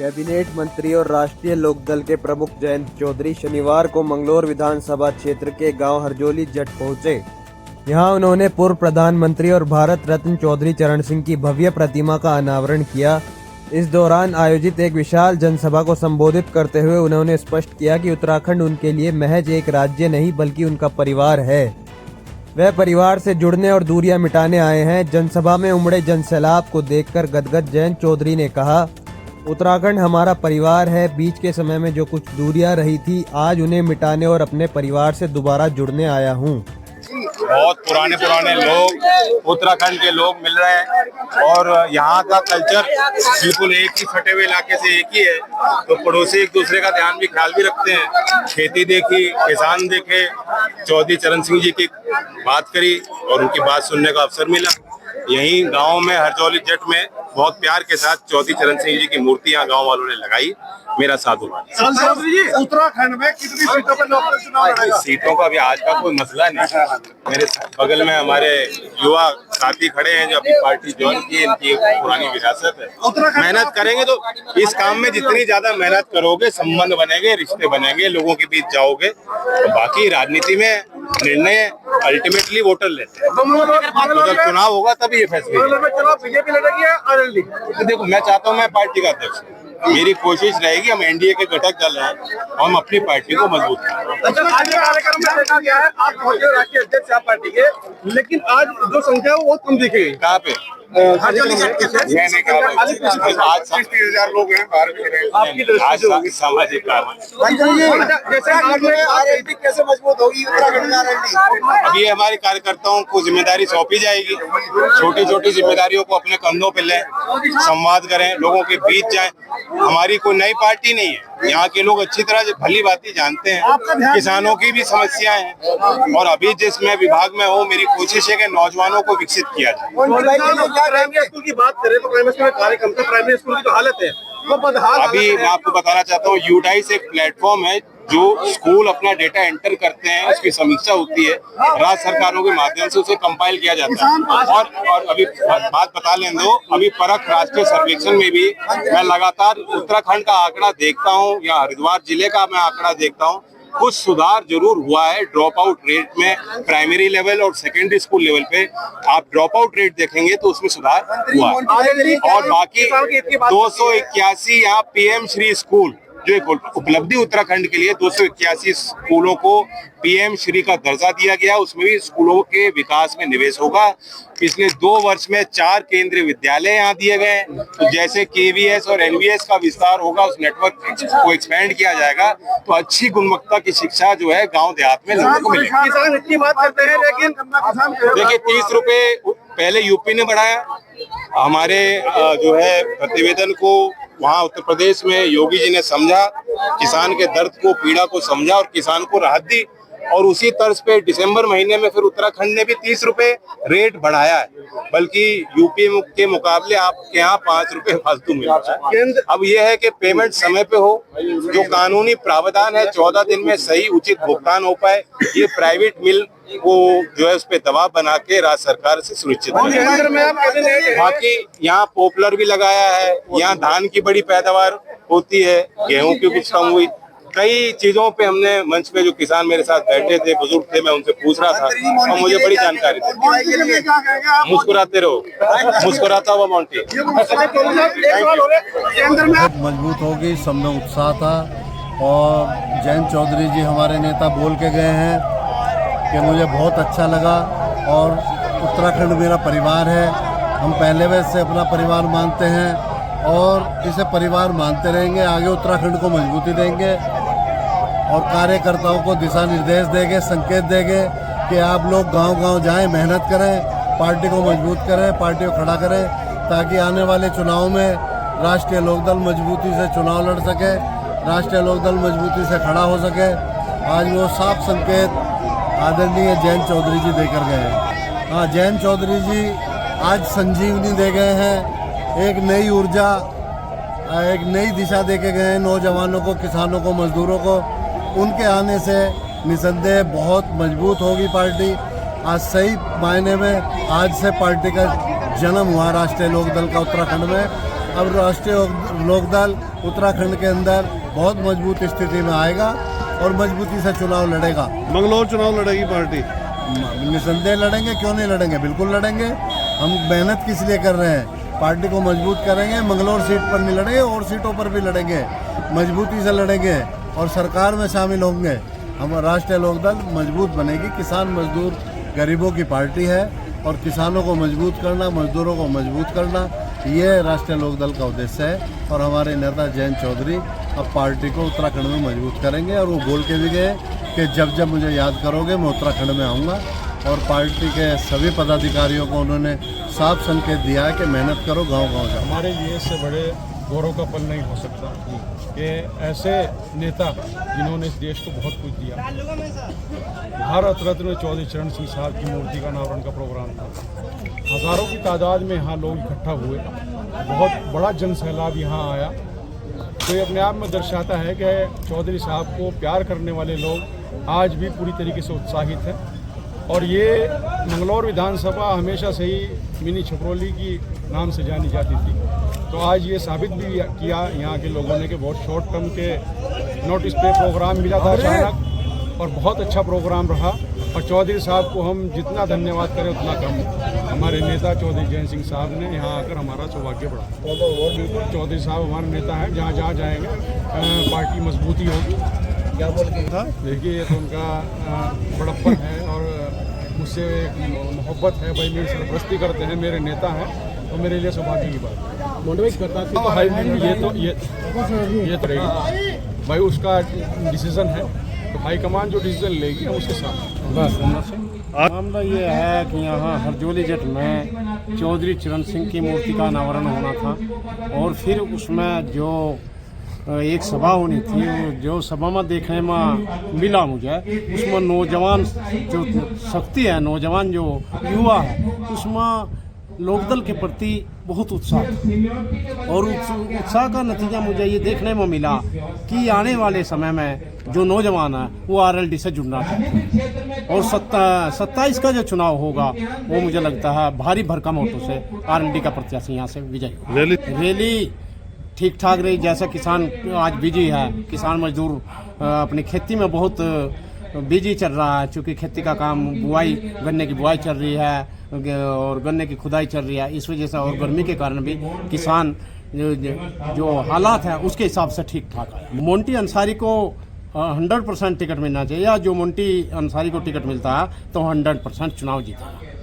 Cabinet मंत्री और राष्ट्रीय लोकदल के प्रमुख जयंत चौधरी शनिवार को मंगलौर विधानसभा क्षेत्र के गांव हरजोली जट पहुंचे। यहां उन्होंने पूर्व प्रधानमंत्री और भारत रत्न चौधरी चरण सिंह की भव्य प्रतिमा का अनावरण किया। इस दौरान आयोजित एक विशाल जनसभा को संबोधित करते हुए उन्होंने स्पष्ट किया कि उत्तराखंड उनके लिए महज एक राज्य नहीं बल्कि उनका परिवार है। वह परिवार से जुड़ने और दूरियां मिटाने आए हैं। जनसभा में उमड़े जनसैलाब को देखकर गदगद जयंत चौधरी ने कहा, उत्तराखंड हमारा परिवार है। बीच के समय में जो कुछ दूरियां रही थी, आज उन्हें मिटाने और अपने परिवार से दोबारा जुड़ने आया हूं। बहुत पुराने लोग उत्तराखंड के लोग मिल रहे हैं और यहाँ का कल्चर बिल्कुल एक ही फटे हुए इलाके से एक ही है, तो पड़ोसी एक दूसरे का ध्यान भी ख्याल भी रखते हैं। खेती देखी, किसान देखे, चौधरी चरण सिंह जी की बात करी और उनकी बात सुनने का अवसर मिला। यहीं गांव में हरजोली जट में बहुत प्यार के साथ चौधरी चरण सिंह जी की मूर्ति यहाँ गांव वालों ने लगाई। मेरा साधुवाद। उत्तराखंड में कितनी सीटों पर लोकसभा चुनाव लड़ेगा? सीटों का भी आज का कोई मसला नहीं। मेरे बगल में हमारे युवा साथी खड़े हैं जो अपनी पार्टी ज्वाइन की, इनकी पुरानी विरासत है। मेहनत करेंगे तो इस काम में जितनी ज्यादा मेहनत करोगे, संबंध बनेंगे, रिश्ते बनेंगे, लोगों के बीच जाओगे। तो बाकी राजनीति में निर्णय अल्टीमेटली वोटर लेते हैं। तो जब चुनाव होगा तभी ये फैसले। बीजेपी लड़ेगी या आरएलडी? देखो, मैं चाहता हूँ मैं पार्टी का अध्यक्ष हूँ। मेरी कोशिश रहेगी, हम एनडीए के घटक दल हैं, हम अपनी पार्टी को मजबूत करें। अच्छा, आज के कार्यक्रम में देखा गया है आप पहुंचे राष्ट्रीय अध्यक्ष आप पार्टी के, लेकिन आज जो संख्या है वो बहुत कम दिखेगी। कहाँ पे? आज 60,000 लोग हैं भारत में। आज सामाजिक काम जैसे आरएलडी कैसे मजबूत होगी उत्तराखंड में आरएलडी? अभी हमारे कार्यकर्ताओं को जिम्मेदारी सौंपी जाएगी। छोटी छोटी जिम्मेदारियों को अपने कंधों पे लें, संवाद करें, लोगों के बीच जाएं। हमारी कोई नई पार्टी नहीं है, यहाँ के लोग अच्छी तरह भली भांति जानते हैं। किसानों की भी समस्याएं हैं और अभी जिस मैं विभाग में हूँ, मेरी कोशिश है कि नौजवानों को विकसित किया जाए। प्राइमरी स्कूल की बात करें तो प्राइमरी स्कूल में कार्यक्रम तो प्राइमरी स्कूल की जो हालत है वो बदहाल। अभी मैं आपको बताना चाहता हूँ, यूडाइस एक प्लेटफॉर्म है जो स्कूल अपना डेटा एंटर करते हैं, उसकी समीक्षा होती है, राज्य सरकारों के माध्यम से उसे कंपाइल किया जाता है। और अभी बात बता लें दो, अभी परख राष्ट्रीय सर्वेक्षण में भी मैं लगातार उत्तराखंड का आंकड़ा देखता हूँ या हरिद्वार जिले का मैं आंकड़ा देखता हूँ। कुछ सुधार जरूर हुआ है ड्रॉप आउट रेट में। प्राइमरी लेवल और सेकेंडरी स्कूल लेवल पे आप ड्रॉप आउट रेट देखेंगे तो उसमें सुधार हुआ है। और बाकी 281 यहाँ पीएम श्री स्कूल, जो एक उपलब्धि उत्तराखंड के लिए 281 स्कूलों को पीएम श्री का दर्जा दिया गया। उसमें भी स्कूलों के विकास में निवेश होगा। पिछले 2 वर्ष में 4 केंद्रीय विद्यालय यहाँ दिए गए। तो जैसे केवीएस और एनवीएस का विस्तार होगा, उस नेटवर्क को एक्सपेंड किया जाएगा, तो अच्छी गुणवत्ता की शिक्षा जो है गांव देहात में लोगों को मिलेगी। किसान इतनी बात करते हैं, लेकिन देखिए 30 रुपए पहले यूपी ने बढ़ाया। हमारे जो है प्रतिवेदन को वहाँ उत्तर प्रदेश में योगी जी ने समझा, किसान के दर्द को, पीड़ा को समझा और किसान को राहत दी। और उसी तर्ज पे दिसंबर महीने में फिर उत्तराखंड ने भी 30 रुपए रेट बढ़ाया है, बल्कि यूपी के मुकाबले आपके यहाँ 5 रुपए फालतू मिल रहा है। अब यह है कि पेमेंट समय पे हो, जो कानूनी प्रावधान है 14 दिन में सही उचित भुगतान हो पाए, ये प्राइवेट मिल को जो है उस पे दबाव बना के राज्य सरकार से सुनिश्चित करें। बाकी यहाँ पॉपुलर भी लगाया है, यहाँ धान की बड़ी पैदावार होती है, गेहूं की कुछ कम हुई। कई चीजों पे हमने मंच पे जो किसान मेरे साथ बैठे थे, बुजुर्ग थे, मैं उनसे पूछ रहा था और मुझे बड़ी जानकारी थी। मुस्कुराते रहो, मुस्कुराता हुआ माउंटी। मजबूत होगी, सब में उत्साह था। और जयंत चौधरी जी हमारे नेता बोल के गए हैं कि मुझे बहुत अच्छा लगा और उत्तराखंड मेरा परिवार है। हम पहले वैसे से अपना परिवार मानते हैं और इसे परिवार मानते रहेंगे। आगे उत्तराखंड को मजबूती देंगे और कार्यकर्ताओं को दिशा निर्देश देंगे, संकेत देंगे कि आप लोग गांव-गांव जाएं, मेहनत करें, पार्टी को मजबूत करें, पार्टी को खड़ा करें, ताकि आने वाले चुनाव में राष्ट्रीय लोकदल मजबूती से चुनाव लड़ सके, राष्ट्रीय लोकदल मजबूती से खड़ा हो सके। आज वो साफ संकेत आदरणीय जयंत चौधरी जी देकर गए हैं। हाँ, जयंत चौधरी जी आज संजीवनी दे गए हैं, एक नई ऊर्जा, एक नई दिशा दे के गए हैं नौजवानों को, किसानों को, मजदूरों को। उनके आने से निसंदेह बहुत मजबूत होगी पार्टी। आज सही मायने में आज से पार्टी का जन्म हुआ राष्ट्रीय लोकदल का उत्तराखंड में। अब राष्ट्रीय लोकदल उत्तराखंड के अंदर बहुत मजबूत स्थिति में आएगा और मजबूती से चुनाव लड़ेगा। मंगलौर चुनाव लड़ेगी पार्टी? निसंदेह लड़ेंगे, क्यों नहीं लड़ेंगे, बिल्कुल लड़ेंगे। हम मेहनत किस लिए कर रहे हैं, पार्टी को मजबूत करेंगे। मंगलौर सीट पर नहीं लड़ेंगे, और सीटों पर भी लड़ेंगे, मजबूती से लड़ेंगे और सरकार में शामिल होंगे। हम राष्ट्रीय लोकदल मजबूत बनेगी। किसान मजदूर गरीबों की पार्टी है और किसानों को मजबूत करना, मजदूरों को मजबूत करना, ये राष्ट्रीय लोकदल का उद्देश्य है। और हमारे नेता जयंत चौधरी अब पार्टी को उत्तराखंड में मजबूत करेंगे और वो बोल के भी गए कि जब जब मुझे याद करोगे मैं उत्तराखंड में आऊँगा। और पार्टी के सभी पदाधिकारियों को उन्होंने साफ संकेत दिया है कि मेहनत करो, गांव-गांव जाओ। हमारे लिए इससे बड़े गौरव का पल नहीं हो सकता कि ऐसे नेता जिन्होंने इस देश को बहुत कुछ दिया। भारत रत्न चौधरी चरण सिंह साहब की मूर्ति का अनावरण का प्रोग्राम था। हज़ारों की तादाद में यहाँ लोग इकट्ठा हुए, बहुत बड़ा जन सैलाब यहाँ आया। तो ये अपने आप में दर्शाता है कि चौधरी साहब को प्यार करने वाले लोग आज भी पूरी तरीके से उत्साहित हैं। और ये मंगलौर विधानसभा हमेशा से ही मिनी छपरौली की नाम से जानी जाती थी। तो आज ये साबित भी किया यहाँ के लोगों ने कि बहुत शॉर्ट टर्म के नोटिस पे प्रोग्राम मिला था अचानक, और बहुत अच्छा प्रोग्राम रहा। और चौधरी साहब को हम जितना धन्यवाद करें उतना कम। हमारे नेता चौधरी जयंत सिंह साहब ने यहाँ आकर हमारा सौभाग्य बढ़ाया। चौधरी साहब हमारे नेता हैं, जहाँ जहाँ जाएंगे पार्टी मजबूती होगी। क्या बोल के था, देखिए ये तो उनका बड़प्पन है और मुझसे मोहब्बत है भाई, मेरी सरपरस्ती करते हैं, मेरे नेता हैं, तो मेरे लिए सौभाग्य की बात मोटिवेट करता थी। तो हाई ये तो रहेगी भाई, उसका डिसीजन है, तो हाईकमान जो डिसीजन लेगी हम उसके साथ। बस मामला ये है कि यहाँ हरजोली जट में चौधरी चरण सिंह की मूर्ति का अनावरण होना था और फिर उसमें जो एक सभा होनी थी, जो सभा में देखने में मिला मुझे, उसमें नौजवान जो शक्ति है, नौजवान जो युवा है, उसमें लोकदल के प्रति बहुत उत्साह था। और उत्साह का नतीजा मुझे ये देखने में मिला कि आने वाले समय में जो नौजवान है वो आरएलडी से जुड़ना चाहते हैं। और 27 का जो चुनाव होगा वो मुझे लगता है भारी भरकम वोटों से आरएलडी का प्रत्याशी यहाँ से विजयी होगा। रैली ठीक ठाक रही, जैसा किसान आज बिजी है, किसान मजदूर अपनी खेती में बहुत बिजी चल रहा है, चूँकि खेती का काम बुआई, गन्ने की बुआई चल रही है और गन्ने की खुदाई चल रही है। इस वजह से और गर्मी के कारण भी किसान जो हालात हैं उसके हिसाब से ठीक ठाक है। मोंटी अंसारी को 100% टिकट मिलना चाहिए, या जो मोंटी अंसारी को टिकट मिलता है तो 100% चुनाव जीतेगा।